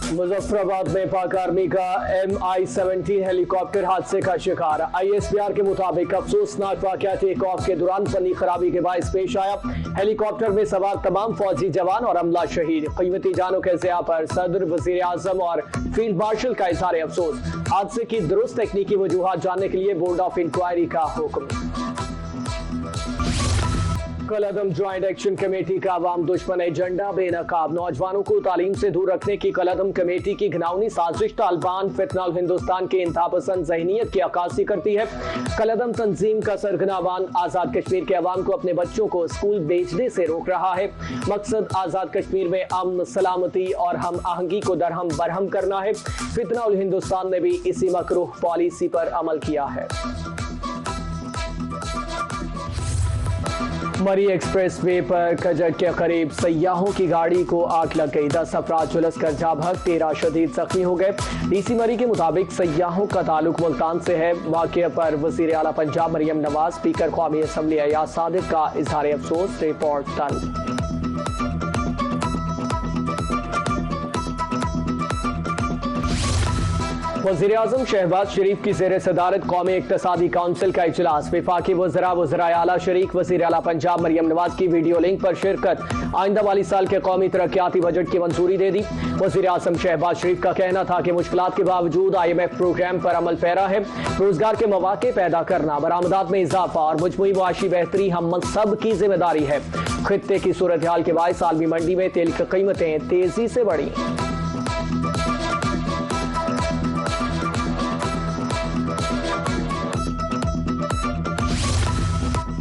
मुजफ्फराबाद में पाक आर्मी का MI-17 हेलीकॉप्टर हादसे का शिकार। ISPR के मुताबिक अफसोसनाक वाकया टेक ऑफ के दौरान फनी खराबी के बायस पेश आया। हेलीकॉप्टर में सवार तमाम फौजी जवान और अमला शहीद। कीमती जानों के ज़िया पर सदर, वजीर आजम और फील्ड मार्शल का इजहार अफसोस। हादसे की दुरुस्त तकनीकी वजूहात जानने के लिए बोर्ड ऑफ इंक्वायरी का हुक्म। कलअदम ज्वाइंट एक्शन कमेटी का अवाम दुश्मन एजेंडा बेनकाब। नौजवानों को तालीम से दूर रखने की कलअदम कमेटी की घिनौनी साजिश तालिबान फितना हिंदुस्तान के इंतहापसंद ज़हनीत की अक्कासी करती है। कलअदम तंजीम का सरगना अवान आज़ाद कश्मीर के अवाम को अपने बच्चों को स्कूल भेजने से रोक रहा है। मकसद आज़ाद कश्मीर में अमन, सलामती और हम आहंगी को दरहम बरहम करना है। फितना हिंदुस्तान ने भी इसी मकरूह पॉलिसी पर अमल किया है। मरी एक्सप्रेस वे पर कजट के करीब सयाहों की गाड़ी को आग लग गई। 10 अफराद झुलस कर जा भग, 13 शदीद जख्मी हो गए। DC मरी के मुताबिक सयाहों का ताल्लुक मुल्तान से है। वाक़े पर वज़ीर आला पंजाब मरियम नवाज, स्पीकर कौमी असम्बली अयाज सादिक का इजहार अफसोस। रिपोर्ट तलब। वज़ीर आज़म शहबाज शरीफ की ज़ेर सदारत कौमी इक़्तिसादी काउंसिल का इजलास। वफाकी वज़रा, वज़राए आला शरीक, वज़ीर आला पंजाब मरियम नवाज की वीडियो लिंक पर शिरकत। आइंदा वाली साल के कौमी तरक्याती बजट की मंजूरी दे दी। वज़ीर आज़म शहबाज शरीफ का कहना था कि मुश्किलात के बावजूद IMF प्रोग्राम पर अमल पैरा है। रोजगार के मौके पैदा करना, बरामदात में इजाफा और मजमूई मुआशी बेहतरी हम सब की जिम्मेदारी है। खित्ते की सूरत हाल के बायस आलमी मंडी में तेल की कीमतें तेजी से बढ़ी।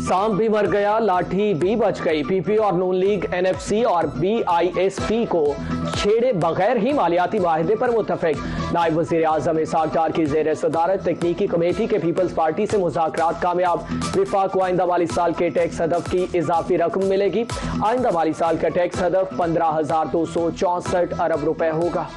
सांप भी मर गया, लाठी भी बच गई। PP और नून लीग NFC और BISP को छेड़े बगैर ही मालियाती माहिदे पर मुत्तफिक। नायब वज़ीर आज़म इसहाक डार की ज़ेर सदारत तकनीकी कमेटी के पीपल्स पार्टी से मुज़ाकरात कामयाब। विफाक को आइंदा वाली साल के टैक्स हदफ की इजाफी रकम मिलेगी। आइंदा वाली साल का टैक्स हदफ 15,264 अरब रुपए होगा।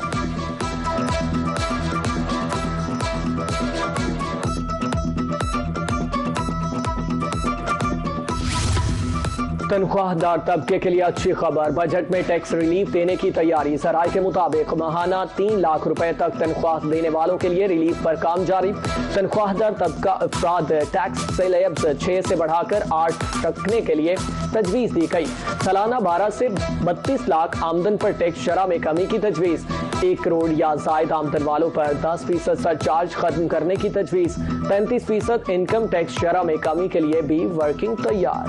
तनख्वाहदार तबके के लिए अच्छी खबर। बजट में टैक्स रिलीफ देने की तैयारी। सराय के मुताबिक माहाना 3 लाख रुपए तक तनख्वाह देने वालों के लिए रिलीफ पर काम जारी। तनख्वाहदार तबका अफराद टैक्स स्लैब्स 6 से बढ़ाकर 8 रखने के लिए तजवीज़ दी गई। सालाना 12 से 32 लाख आमदन पर टैक्स शरह में कमी की तजवीज़। 1 करोड़ या जायद आमदन वालों पर 10% सरचार्ज खत्म करने की तजवीज़। 35% इनकम टैक्स शरह में कमी के लिए भी वर्किंग तैयार।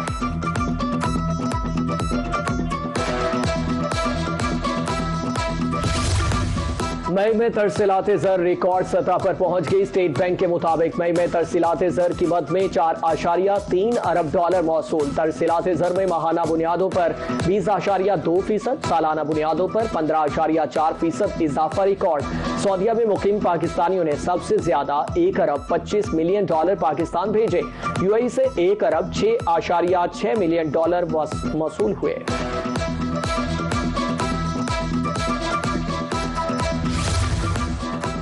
मई में तरसीलात ज़र रिकॉर्ड सतह पर पहुंच गई। स्टेट बैंक के मुताबिक मई में तरसीलात ज़र की मद में 4.3 अरब डॉलर मौसूल। तरसीलात ज़र में माहाना बुनियादों पर 20.2%, सालाना बुनियादों पर 15.4% इजाफा रिकॉर्ड। सऊदीया में मुकीम पाकिस्तानियों ने सबसे ज्यादा 1 अरब 25 मिलियन डॉलर पाकिस्तान भेजे। UAE से 1 अरब 6.6 मिलियन डॉलर मौसूल हुए।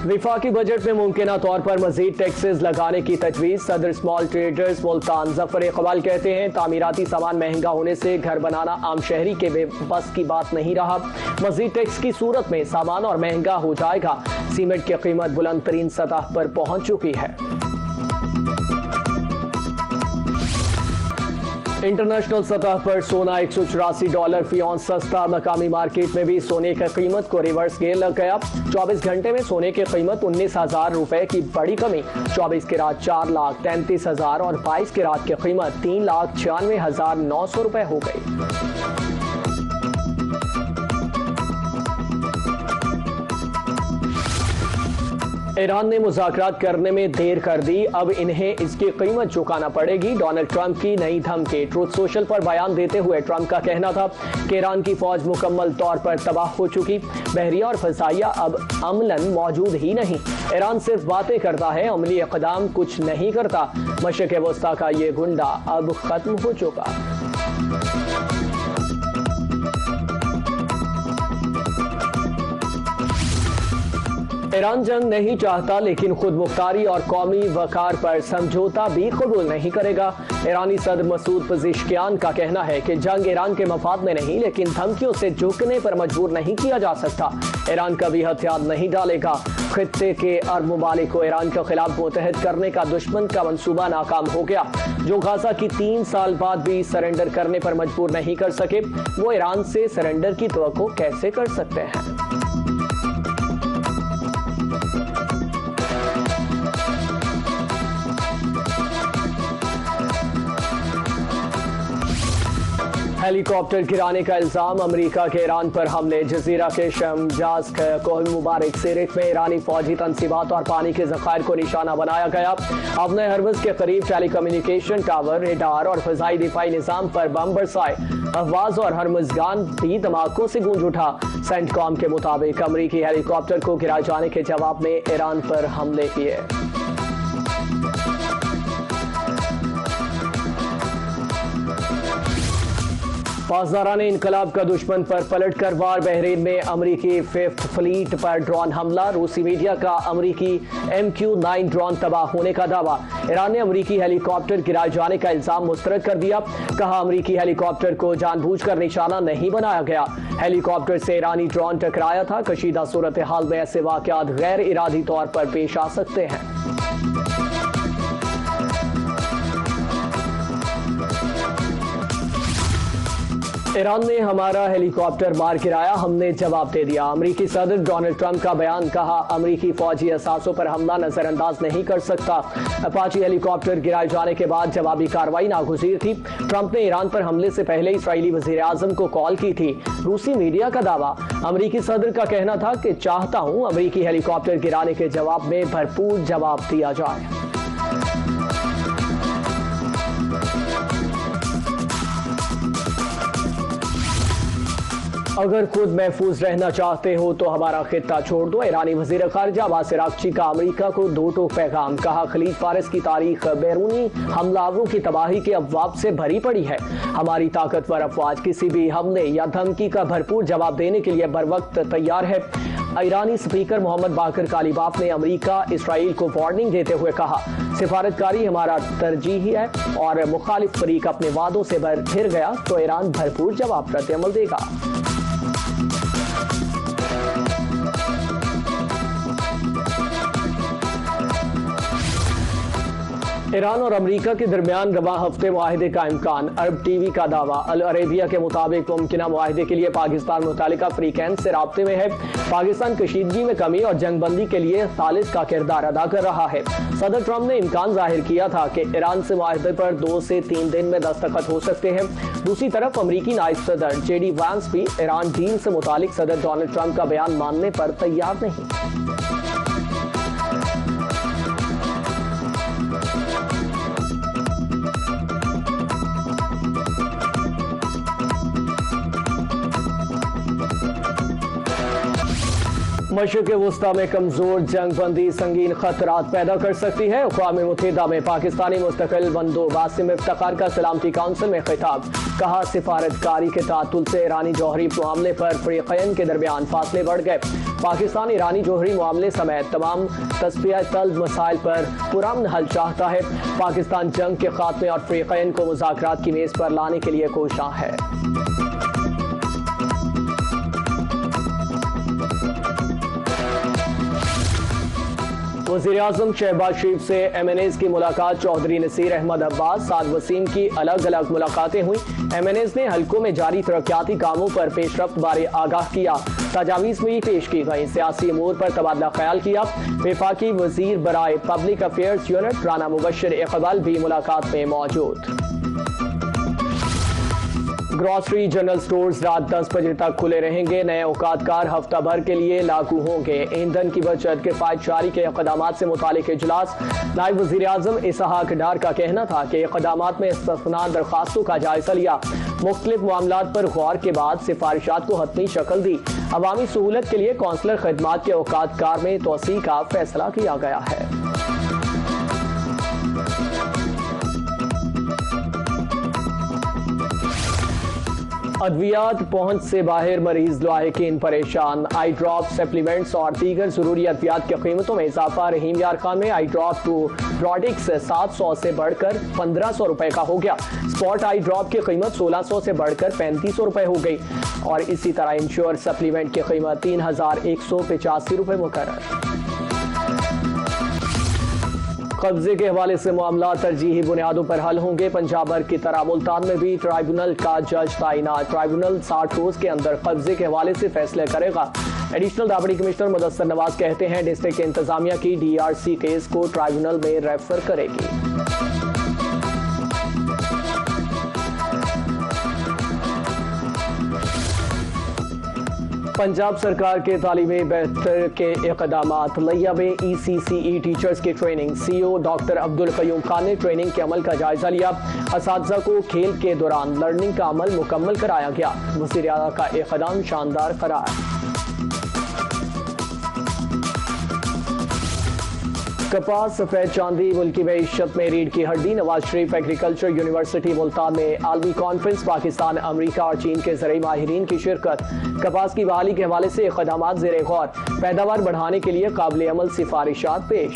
विफाकी बजट में मुमकिना तौर पर मजीद टैक्सेस लगाने की तजवीज़। सदर स्मॉल ट्रेडर्स मुल्तान ज़फ़र इक़बाल कहते हैं, तामीराती सामान महंगा होने से घर बनाना आम शहरी के बस की बात नहीं रहा। मजीद टैक्स की सूरत में सामान और महंगा हो जाएगा। सीमेंट की कीमत बुलंद तरीन सतह पर पहुंच चुकी है। इंटरनेशनल सतह पर सोना $184 फी औंस सस्ता। मकामी मार्केट में भी सोने की कीमत को रिवर्स गेयर लग गया। 24 घंटे में सोने की कीमत 19,000 रुपए की बड़ी कमी। 24 कैरात 4,33,000 और 22 कैरात की कीमत 3,96,900 रुपए हो गई। ईरान ने मुज़ाकरात करने में देर कर दी, अब इन्हें इसकी कीमत चुकाना पड़ेगी। डोनाल्ड ट्रंप की नई धमकी। ट्रूथ सोशल पर बयान देते हुए ट्रंप का कहना था कि ईरान की फौज मुकम्मल तौर पर तबाह हो चुकी। बहरिया और फसाइया अब अमलन मौजूद ही नहीं। ईरान सिर्फ बातें करता है, अमली इक़दाम कुछ नहीं करता। मशरिक़ वस्ता का ये गुंडा अब खत्म हो चुका। ईरान जंग नहीं चाहता, लेकिन खुद मुख्तारी और कौमी वकार पर समझौता भी कबूल नहीं करेगा। ईरानी सदर मसूद पज़ेश्कियान का कहना है कि जंग ईरान के मफाद में नहीं, लेकिन धमकियों से झुकने पर मजबूर नहीं किया जा सकता। ईरान कभी हथियार नहीं डालेगा। खित्ते के अरब ममालिक को ईरान के खिलाफ मुतहद करने का दुश्मन का मंसूबा नाकाम हो गया। जो गाजा की 3 साल बाद भी सरेंडर करने पर मजबूर नहीं कर सके, वो ईरान से सरेंडर की तवक्को कैसे कर सकते हैं? हेलीकॉप्टर गिराने का इल्जाम, अमेरिका के ईरान पर हमले, जजीरा के शमजाज कोह मुबारक सिरिक में ईरानी फौजी तनसीबात और पानी के जखायर को निशाना बनाया गया। अपने हरवज के करीब टेलीकम्युनिकेशन टावर, रेडार और फजाई दिफाई निजाम पर बम बरसाए। अहवाज और हरमजगान भी धमाकों से गूंज उठा। सेंटकॉम के मुताबिक अमेरिकी हेलीकॉप्टर को गिराए जाने के जवाब में ईरान पर हमले किए। पासदाराने इनकलाब का दुश्मन पर पलटकर वार, बहरीन में अमरीकी 5th फ्लीट पर ड्रोन हमला, रूसी मीडिया का अमरीकी MQ-9 ड्रोन तबाह होने का दावा। ईरान ने अमरीकी हेलीकॉप्टर गिराए जाने का इल्जाम मुस्तरद कर दिया। कहा अमरीकी हेलीकॉप्टर को जानबूझकर निशाना नहीं बनाया गया। हेलीकॉप्टर से ईरानी ड्रोन टकराया था। कशीदा सूरत हाल में ऐसे वाकयात गैर इरादी तौर पर पेश आ सकते हैं। ईरान ने हमारा हेलीकॉप्टर मार गिराया, हमने जवाब दे दिया। अमेरिकी सदर डोनाल्ड ट्रंप का बयान, कहा अमेरिकी फौजी असासों पर हमला नजरअंदाज नहीं कर सकता। अपाची हेलीकॉप्टर गिराए जाने के बाद जवाबी कार्रवाई नागुज़ीर थी। ट्रंप ने ईरान पर हमले से पहले इस्राईली वज़ीर आज़म को कॉल की थी। रूसी मीडिया का दावा, अमेरिकी सदर का कहना था कि चाहता हूं अमेरिकी हेलीकॉप्टर गिराने के जवाब में भरपूर जवाब दिया जाए। अगर खुद महफूज रहना चाहते हो तो हमारा खित्ता छोड़ दो। ईरानी वजीर खारजा अब्बास अराग़ची का अमेरिका को दो टोक पैगाम। कहा खलीज फारस की तारीख बैरूनी हमलावरों की तबाही के अफवाह से भरी पड़ी है। हमारी ताकतवर अफवाज किसी भी हमले या धमकी का भरपूर जवाब देने के लिए बर वक्त तैयार है। ईरानी स्पीकर मोहम्मद बाकर कालीबाफ ने अमेरिका इसराइल को वार्निंग देते हुए कहा, सिफारतकारी हमारा तरजीह है और मुखालिफ फरीक अपने वादों से फिर गया तो ईरान भरपूर जवाब रद्द-ए-अमल देगा। ईरान और अमेरिका के दरमियान रवा हफ्ते मुआहदे का इम्कान, अरब टीवी का दावा। अल अरेबिया के मुताबिक मुमकिना मुआहदे के लिए पाकिस्तान मुतालिका फ्रीकैन से राब्ते में है। पाकिस्तान कशीदगी में कमी और जंगबंदी के लिए सालिस का किरदार अदा कर रहा है। सदर ट्रंप ने इम्कान जाहिर किया था कि ईरान से मुआहदे पर 2 से 3 दिन में दस्तखत हो सकते हैं। दूसरी तरफ अमरीकी नायब सदर JD वांस भी ईरान डील से मुतालिक सदर डोनाल्ड ट्रंप का बयान मानने पर तैयार नहीं। मशरिक़ वुस्ता में कमजोर जंगबंदी संगीन खतरात पैदा कर सकती है। अक़वाम मुत्तहिदा में पाकिस्तानी मुस्तकिल बंदो वासिम इफ्तिखार का सलामती काउंसिल में खिताब। कहा सिफारतकारी के तातुल से ईरानी जौहरी मामले पर फ़रीक़ैन के दरमियान फासले बढ़ गए। पाकिस्तान ईरानी जौहरी मामले समेत तमाम तस्फिया तल्ब मसाइल पर पुरअमन हल चाहता है। पाकिस्तान जंग के खात्मे और फ़रीक़ैन को मुज़ाकरात की मेज़ पर लाने के लिए कोशां है। वज़ीर-ए-आज़म शहबाज शरीफ से MNAs की मुलाकात। चौधरी नसीर अहमद अब्बास, साद वसीम की अलग अलग मुलाकातें हुई। MNAs ने हल्कों में जारी तरक्याती कामों पर पेशरफ्त बारे आगाह किया। तजावीज़ भी पेश की गई। सियासी अमूर पर तबादला ख्याल किया। वफाकी वजीर बराए public affairs unit Rana Mubashir Iqbal भी मुलाकात में मौजूद। ग्रॉसरी जनरल स्टोर्स रात 10 बजे तक खुले रहेंगे। नए औकातकार हफ्ता भर के लिए लागू होंगे। ईंधन की बचत किफायत जारी के इक़दामात से मुतालिक इजलास। नायब वज़ीर आज़म इसहाक डार का कहना था कि इक़दामात में इस्तथना दरखास्तों का जायजा लिया। मुख्तलिफ मामलात पर गौर के बाद सिफारिशात को हतमी शक्ल दी। अवामी सहूलत के लिए कौंसलर खदमात के औकातकार में तोसी का फैसला किया गया है। अद्वियात पहुंच से बाहर, मरीज लाहिकीन परेशान। आई ड्रॉप, सप्लीमेंट्स और दीगर जरूरी अद्वियात की कीमतों में इजाफा। रहीम यार खान में आई ड्रॉप टू प्रोडिक्स 700 से बढ़कर 1500 रुपए का हो गया। स्पॉट आई ड्रॉप की कीमत 1600 से बढ़कर 3500 रुपए हो गई और इसी तरह इंश्योर सप्लीमेंट की कीमत 3185 रुपए मुकर्रर। कब्जे के हवाले से मामला तरजीही बुनियादों पर हल होंगे। पंजाब भर की तरह मुल्तान में भी ट्राइब्यूनल का जज तैनात। ट्राइब्यूनल 60 रोज के अंदर कब्जे के हवाले से फैसले करेगा। Additional deputy commissioner Mudassar Nawaz कहते हैं डिस्ट्रिक्ट इंतजामिया की DRC केस को ट्राइब्यूनल में रेफर करेगी। पंजाब सरकार के तालीमी बेहतर के इक़दामात। लिया में ECCE टीचर्स की training. CEO doctor Abdul Qayyum Khan ने ट्रेनिंग के अमल का जायजा लिया। असातिज़ा को खेल के दौरान लर्निंग का अमल मुकम्मल कराया गया। वज़ीर आला का इक़दाम शानदार करार। कपास, सफेद चांदी मुल्की मईशत में रीढ़ की हड्डी। नवाज शरीफ एग्रीकल्चर यूनिवर्सिटी मुल्तान में आलमी कॉन्फ्रेंस। पाकिस्तान, अमरीका और चीन के ज़रिए माहिरीन की शिरकत। कपास की बहाली के हवाले से इक़दामात ज़ेरे गौर। पैदावार बढ़ाने के लिए काबिल अमल सिफारिशात पेश।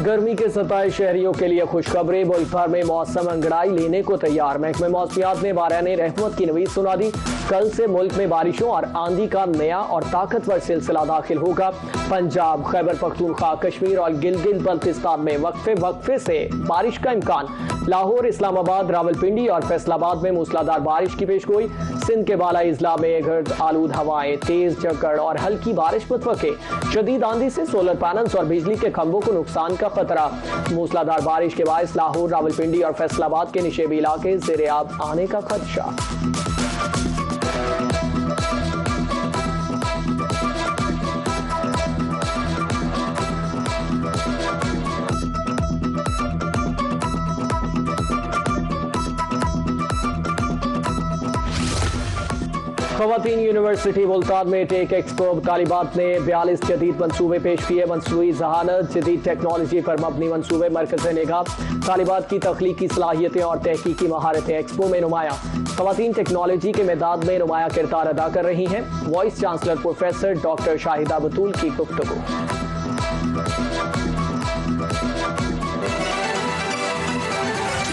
गर्मी के सताए शहरियों के लिए खुशखबरी। मुल्क भर में मौसम अंगड़ाई लेने को तैयार। महकमे मौसमियात ने बाराने रहमत की नवीद सुना दी। कल से मुल्क में बारिशों और आंधी का नया और ताकतवर सिलसिला दाखिल होगा। पंजाब, खैबर पख्तूनख्वा, कश्मीर और गिलगित बल्तिस्तान में वक्फे से बारिश का इम्कान। लाहौर, इस्लामाबाद, रावलपिंडी और फैसलाबाद में मूसलाधार बारिश की पेशगोई। सिंध के बालाई इजला में गर्द आलूद हवाएं, तेज झक्कड़ और हल्की बारिश मुतवक्के। शदीद आंधी से सोलर पैनल्स और बिजली के खंभों को नुकसान का खतरा। मूसलाधार बारिश के बायस लाहौर, रावलपिंडी और फैसलाबाद के निशेबी इलाके ज़ेरे आब आने का खदशा। ख़वातीन यूनिवर्सिटी मुल्तान में टेक एक्सपो। तालिबात ने 42 जदीद मंसूबे पेश किए। मसनूई जहानत, जदीद टेक्नोलॉजी पर मबनी मंसूबे मरकज़ निगाह। तालिबात की तख्लीकी सलाहियतें और तहकीकी महारतें एक्सपो में नुमायां। ख़वातीन टेक्नोलॉजी के मैदान में नुमाया किरदार अदा कर रही हैं। Vice chancellor professor doctor Shahida Batool की गुफ्तगू।